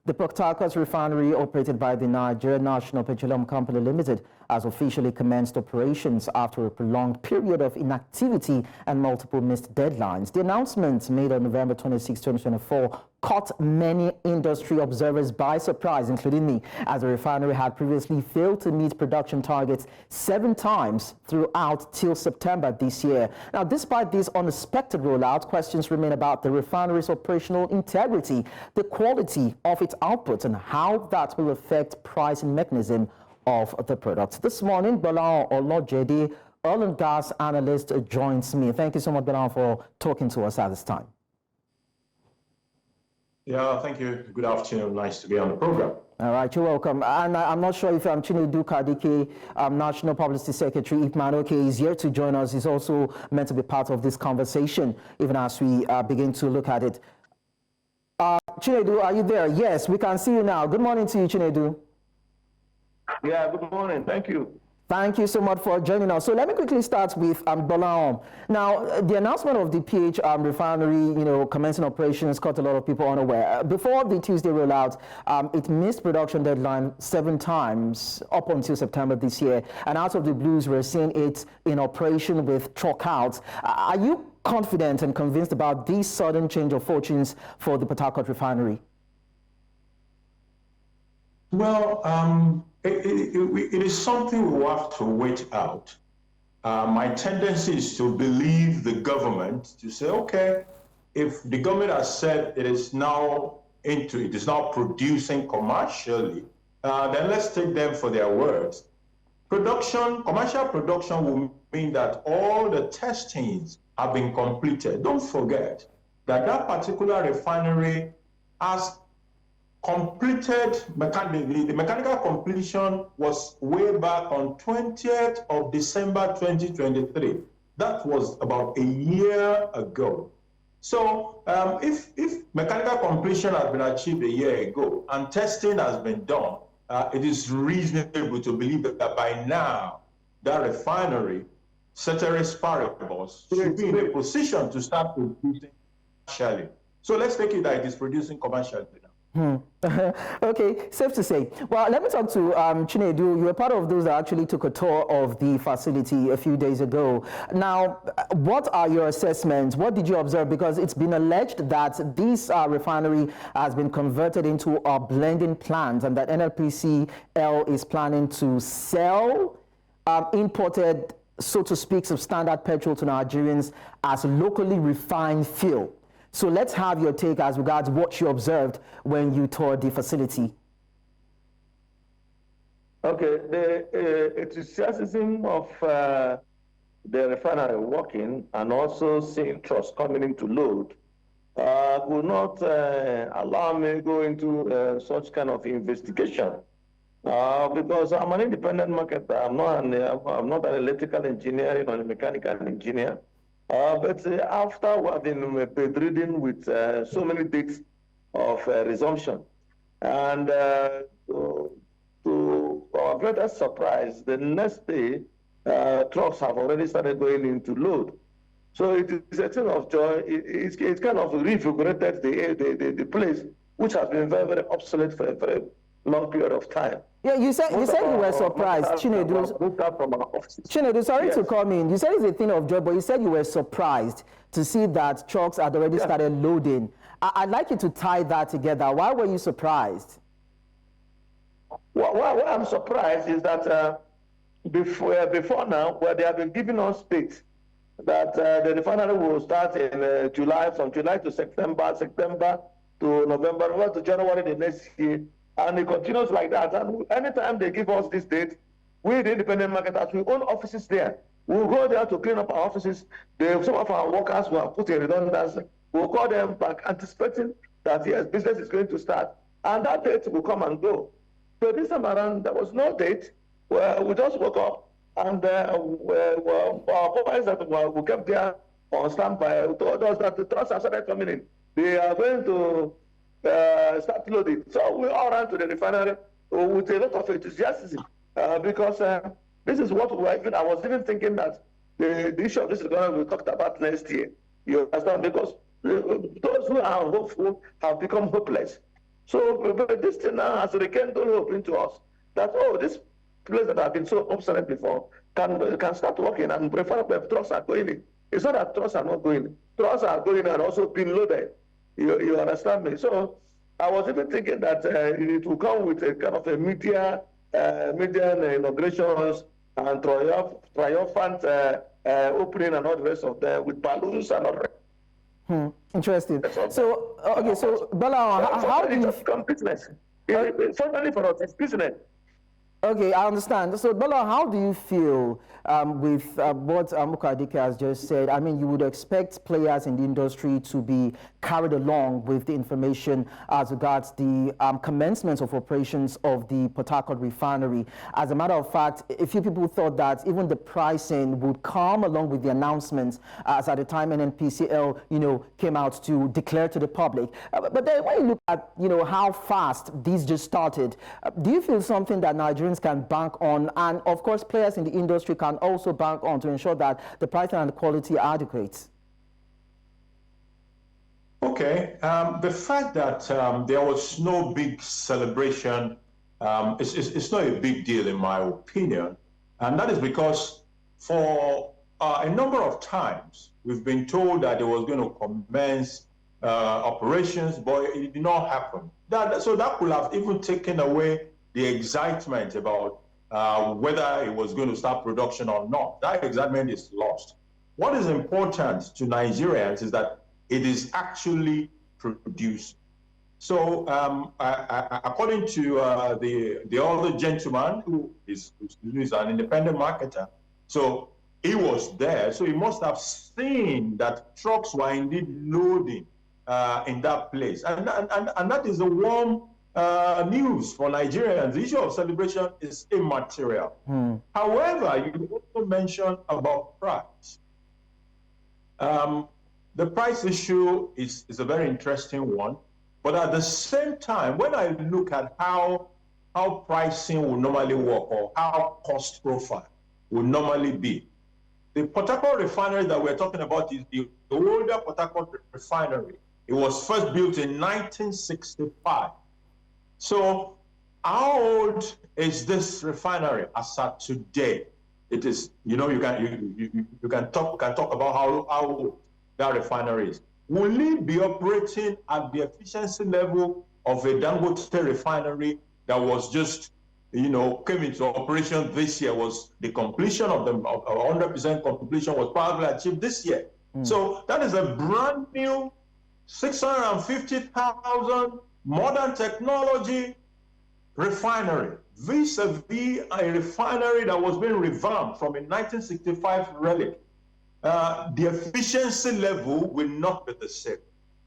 The Port Harcourt Refinery, operated by the Nigerian National Petroleum Company Limited, has officially commenced operations after a prolonged period of inactivity and multiple missed deadlines. The announcement made on November 26, 2024 caught many industry observers by surprise, including me, as the refinery had previously failed to meet production targets 7 times throughout till September this year. Now, despite this unexpected rollout, questions remain about the refinery's operational integrity, the quality of its output, and how that will affect pricing mechanism of the product. This morning, Gbolahan Olojede, Oil and Gas Analyst, joins me. Thank you so much, Gbolahan, for talking to us at this time. Yeah, thank you. Good afternoon. Nice to be on the program. All right, you're welcome. And I'm not sure if Chinedu Ukadike, National Publicity Secretary, IPMAN, is here to join us. He's also meant to be part of this conversation, even as we begin to look at it. Chinedu, are you there? Yes, we can see you now. Good morning to you, Chinedu. Yeah, good morning. Thank you. Thank you so much for joining us. So let me quickly start with Gbolahan. Now, the announcement of the PH refinery, commencing operations caught a lot of people unaware. Before the Tuesday rollout, it missed production deadline 7 times up until September this year. And out of the blues, we're seeing it in operation with truck outs. Are you confident and convinced about this sudden change of fortunes for the Port Harcourt refinery? Well, it is something we will have to wait out. My tendency is to believe the government, to say, okay, if the government has said it is now producing commercially, then let's take them for their words. Commercial production will mean that all the testings have been completed. Don't forget that that particular refinery has completed, the mechanical completion was way back on 20th of December 2023. That was about a year ago. So if mechanical completion has been achieved a year ago and testing has been done, it is reasonable to believe that by now, that refinery, ceteris paribus, should be in a position to start producing commercially. So let's take it that it is producing commercially now. Okay, safe to say. Well, let me talk to Chinedu. You were part of those that actually took a tour of the facility a few days ago. Now, what are your assessments? What did you observe? Because it's been alleged that this refinery has been converted into a blending plant and that NNPCL is planning to sell imported, so to speak, substandard petrol to Nigerians as locally refined fuel. So let's have your take as regards what you observed when you toured the facility. Okay, the enthusiasm of the refinery working and also seeing trucks coming into load will not allow me to go into such kind of investigation because I'm an independent marketer. I'm not an electrical engineer or a mechanical engineer. But after we have been bedridden with so many dates of resumption, and to our greatest surprise, the next day, trucks have already started going into load. So it is a thing of joy. It's kind of reinvigorated the place, which has been very, very obsolete for a very long period of time. Yeah, you said you were surprised, Chinedu. Chinedu, sorry to come in. You said it's a thing of joy, but you said you were surprised to see that trucks had already started loading. I'd like you to tie that together. Why were you surprised? Why I'm surprised is that before now, where they have been giving us dates that the refinery will start in July, from July to September, September to November, November to January the next year. And it continues like that. And anytime they give us this date, we, the independent marketers, we own offices there. We'll go there to clean up our offices. Some of our workers who have put in redundancy, we'll call them back, anticipating that, yes, business is going to start. And that date will come and go. So this time around, there was no date. We just woke up, and our boys that we kept there on standby told us that the trucks have started coming in. They are going to start loading. So we all ran to the refinery with a lot of enthusiasm because this is what we were even, I was even thinking that the issue of this is going to be talked about next year. You understand? Because those who are hopeful have become hopeless. So but this thing now has rekindled hope into us that, oh, this place that have been so obsolete before can start working, and trucks are going in. It's not that trucks are not going in. Trucks are going and also being loaded. You understand me? So I was even thinking that it will come with a kind of a media inaugurations and triumphant opening and all the rest of them with balloons and all that. Interesting. So, okay, so Gbolahan, how do you become business? Finally, for us, it's business. Okay, I understand. So, Gbolahan, how do you feel with what Ukadike has just said? I mean, you would expect players in the industry to be carried along with the information as regards the commencement of operations of the Port Harcourt Refinery. As a matter of fact, a few people thought that even the pricing would come along with the announcements, as at the time NNPCL, came out to declare to the public. But then when you look at, how fast these just started, do you feel something that Nigerians can bank on, and of course players in the industry can also bank on to ensure that the pricing and the quality are adequate? Okay, the fact that there was no big celebration, it's not a big deal in my opinion, and that is because for a number of times we've been told that it was going to commence operations, but it did not happen. So that could have even taken away the excitement about whether it was going to start production or not. That excitement is lost. What is important to Nigerians is that it is actually produced. So according to the other gentleman who is an independent marketer, so he was there, so he must have seen that trucks were indeed loading in that place. And that is a warm news for Nigerians. The issue of celebration is immaterial. However, you also mentioned about price. The price issue is a very interesting one, but at the same time, when I look at how pricing will normally work, or how cost profile will normally be, the Port Harcourt Refinery that we're talking about is the older Port Harcourt Refinery. It was first built in 1965. So how old is this refinery as at today? It is, you can talk about how old that refinery is. Will it be operating at the efficiency level of a Dangote refinery that was just, came into operation this year? Was the completion of the 100% completion was probably achieved this year? So that is a brand new 650,000 modern technology refinery, vis-a-vis a refinery that was being revamped from a 1965 relic. The efficiency level will not be the same.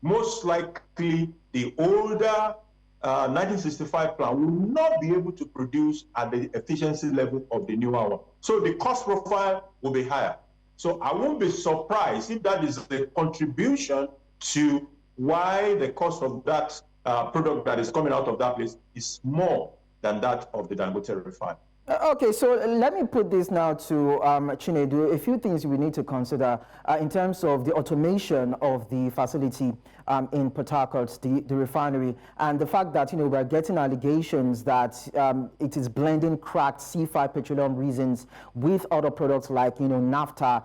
Most likely, the older 1965 plant will not be able to produce at the efficiency level of the newer one. So the cost profile will be higher. So I won't be surprised if that is the contribution to why the cost of that product that is coming out of that place is more than that of the Dangote refinery. Okay, so let me put this now to Chinedu. A few things we need to consider in terms of the automation of the facility in Port Harcourt, the refinery, and the fact that, we're getting allegations that it is blending cracked C5 petroleum resins with other products like, naphtha,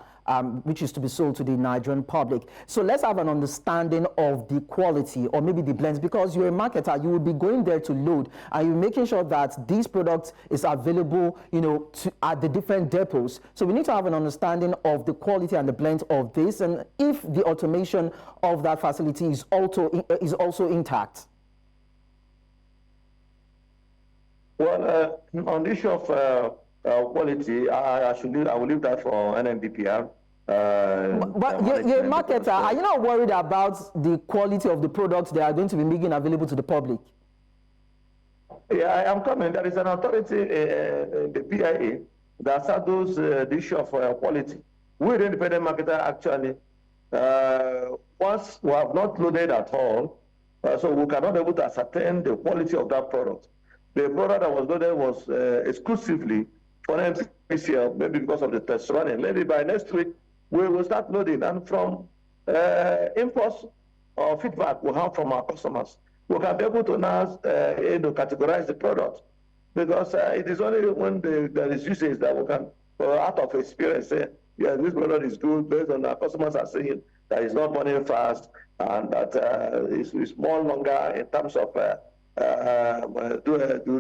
which is to be sold to the Nigerian public. So let's have an understanding of the quality, or maybe the blends, because you're a marketer, you will be going there to load, and you're making sure that these products is available, at the different depots. So we need to have an understanding of the quality and the blend of this, and if the automation of that facility is also intact. Well, on the issue of quality, I will leave that for NNPCL. But you're a marketer. Are you not worried about the quality of the products they are going to be making available to the public? Yeah, I am coming. There is an authority in the PIA that settles the issue of quality. We, the independent marketer, actually, once we have not loaded at all, so we cannot be able to ascertain the quality of that product. The product that was loaded was exclusively for NPCL, maybe because of the test running. Maybe by next week, we will start loading. And from imports or feedback we have from our customers, we can be able to now categorize the product. Because it is only when there is usage that we can, out of experience, say, yeah, this product is good based on our customers are saying that it's not burning fast and that it's more longer in terms of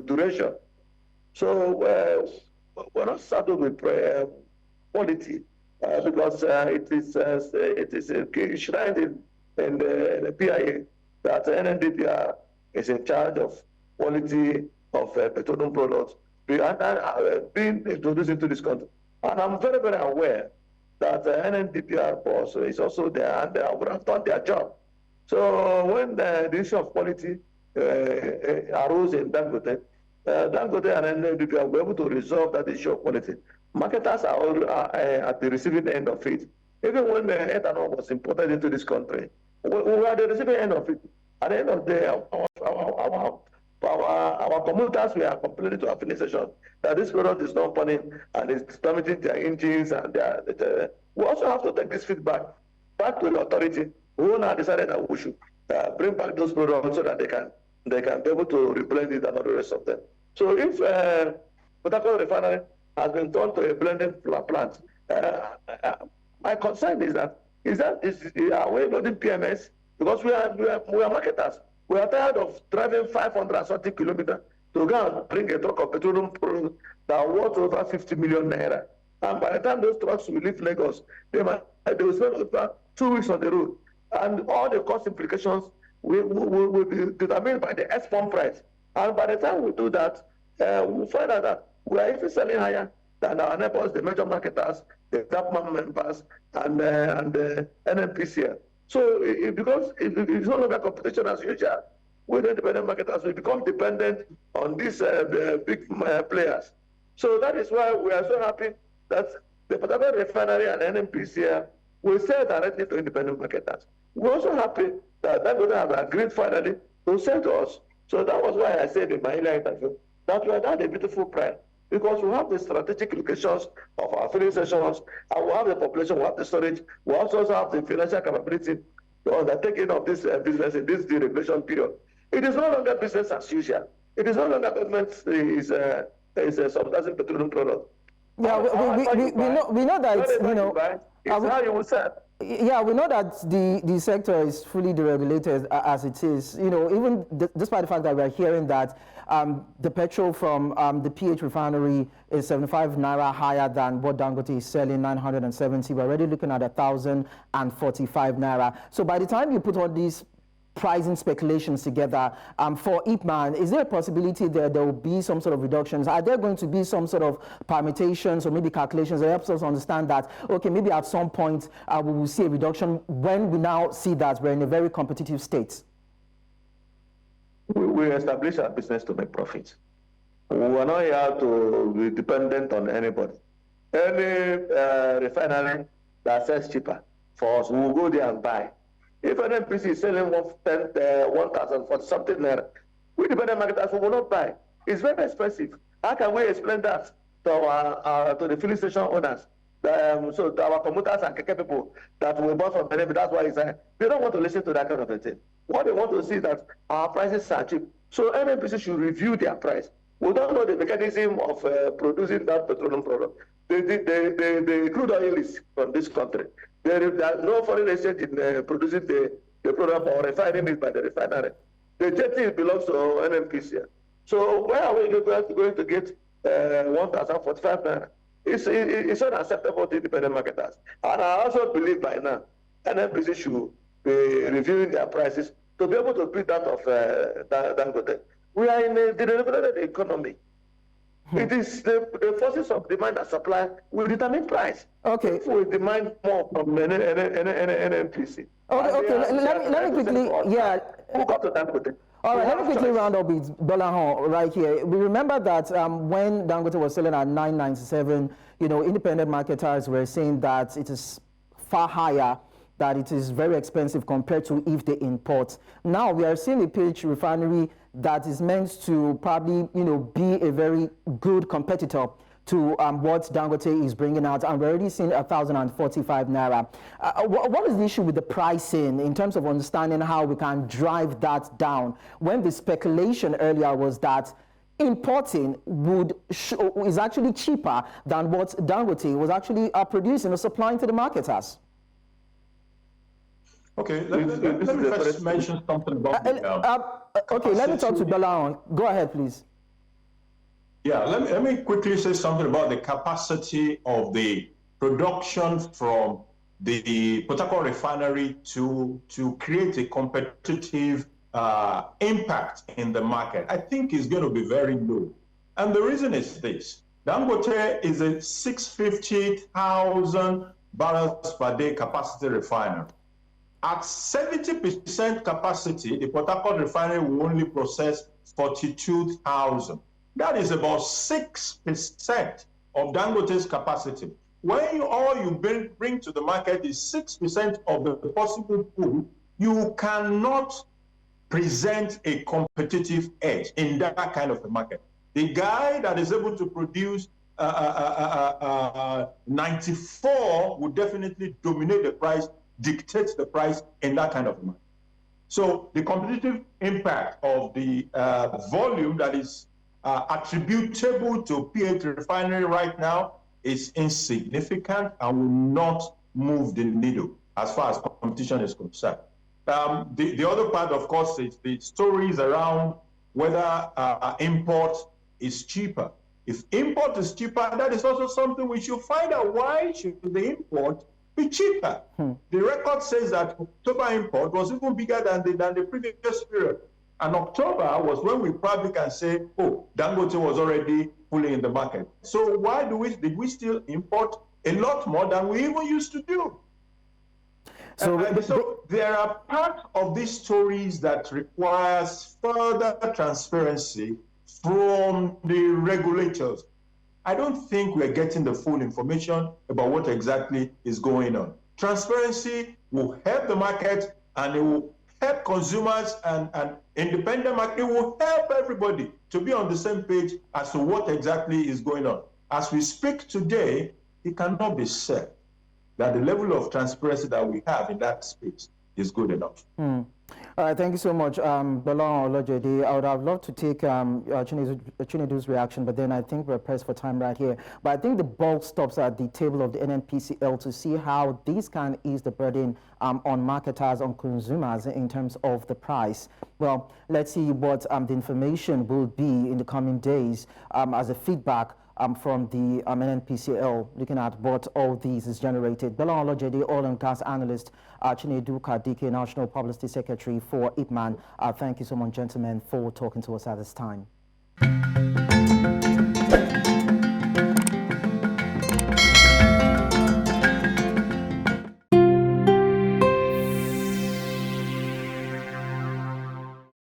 duration. So we're not saddled with quality because it is enshrined in the PIA that NNDPR is in charge of quality of petroleum products being introduced into this country. And I'm very, very aware that the NNDPR boss is also there and they would have done their job. So when the issue of quality arose in Dangote and NNDPR were able to resolve that issue of quality. Marketers are at the receiving end of it. Even when the ethanol was imported into this country, we were at the receiving end of it. At the end of the day, our commuters were complaining to our filling station that this product is not burning and it's damaging their engines and we also have to take this feedback back to the authority who now decided that we should bring back those products so that they can be able to reblend it and all the rest of them. So if Port Harcourt Refinery has been turned to a blending plant, my concern is that are we loading PMS? Because we are marketers. We are tired of driving 530 kilometers to go and bring a truck of petroleum products that are worth over 50 million naira. And by the time those trucks will leave Lagos, they will spend over 2 weeks on the road. And all the cost implications will be determined by the export price. And by the time we do that, we'll find out that we are even selling higher than our neighbors, the major marketers, the IPMAN members, and the NNPCL. So because it's no longer competition as usual, with independent marketers, we become dependent on these big players. So that is why we are so happy that the Port Harcourt Refinery and NNPCL will sell directly to independent marketers. We're also happy that Dangote have agreed finally to sell to us. So that was why I said in my earlier interview that we are at a beautiful price, because we have the strategic locations of our filling stations, and we have the population, we have the storage, we also have the financial capability to undertaking of this business in this deregulation period. It is no longer business as usual. It is no longer government is subsidizing petroleum product. Yeah, we know that, you know, it's how you will sell. Yeah, we know that the sector is fully deregulated as it is. You know, even despite the fact that we are hearing that the petrol from the PH refinery is 75 naira higher than what Dangote is selling, 970. We're already looking at 1,045 naira. So by the time you put all these pricing speculations together for IPMAN, is there a possibility that there will be some sort of reductions? Are there going to be some sort of permutations or maybe calculations that helps us understand that, okay, maybe at some point we will see a reduction when we now see that we're in a very competitive state? We establish our business to make profits. We are not here to be dependent on anybody. Any refinery that sells cheaper for us, we will go there and buy. If an NPC is selling 1,000 for something naira, we dependent marketers will not buy. It's very expensive. How can we explain that to the filling station owners? So to our commuters and keke people that we bought from Benin, that's why they don't want to listen to that kind of a thing. What they want to see is that our prices are cheap. So NNPC should review their price. We don't know the mechanism of producing that petroleum product. The crude oil is from this country. There is no foreign exchange in producing the product or refining it by the refinery. The jetty belongs to NNPC. So where are we going to get 1,045 naira? It's unacceptable to independent marketers. And I also believe by now NNPC should be reviewing their prices to be able to beat that of Dangote. We are in a deregulated economy. It is the forces of demand and supply will determine price. Okay. If we demand more from NNPC. Okay. Let me quickly, yeah. We'll go to Dangote. All right, let me quickly round up with Gbolahan right here. We remember that when Dangote was selling at 997, you know, independent marketers were saying that it is far higher, that it is very expensive compared to if they import. Now we are seeing a PH refinery that is meant to probably, you know, be a very good competitor to what Dangote is bringing out, and we're already seeing 1,045 naira. What is the issue with the pricing in terms of understanding how we can drive that down, when the speculation earlier was that importing is actually cheaper than what Dangote was actually producing or supplying to the market as? Okay, let me first mention something about okay, let me talk to Gbolahan. Go ahead, please. Yeah, let me quickly say something about the capacity of the production from the Port Harcourt Refinery to create a competitive impact in the market. I think is going to be very low. And the reason is this. Dangote is a 650,000 barrels per day capacity refinery. At 70% capacity, the Port Harcourt Refinery will only process 42,000. That is about 6% of Dangote's capacity. When all you bring to the market is 6% of the possible pool, you cannot present a competitive edge in that kind of a market. The guy that is able to produce 94 would definitely dominate the price, dictate the price in that kind of a market. So the competitive impact of the volume that is attributable to PH Refinery right now is insignificant and will not move the needle as far as competition is concerned. The other part, of course, is the stories around whether import is cheaper. If import is cheaper, that is also something we should find out. Why should the import be cheaper? The record says that October import was even bigger than the previous period. And October was when we probably can say, oh, Dangote was already fully in the market. So why did we still import a lot more than we even used to do? So there are parts of these stories that requires further transparency from the regulators. I don't think we're getting the full information about what exactly is going on. Transparency will help the market, and it will help consumers and independent market. It will help everybody to be on the same page as to what exactly is going on. As we speak today, it cannot be said that the level of transparency that we have in that space is good enough. All right, thank you so much, Gbolahan Olojede. I would have loved to take Chinedu's reaction, but then I think we're pressed for time right here. But I think the ball stops at the table of the NNPCL to see how this can ease the burden on marketers, on consumers in terms of the price. Well, let's see what the information will be in the coming days as a feedback from the NNPCL, looking at what all these is generated. Gbolahan Olojede, Oil and Gas Analyst, Chinedu Ukadike, National Publicity Secretary for IPMAN. Thank you so much, gentlemen, for talking to us at this time.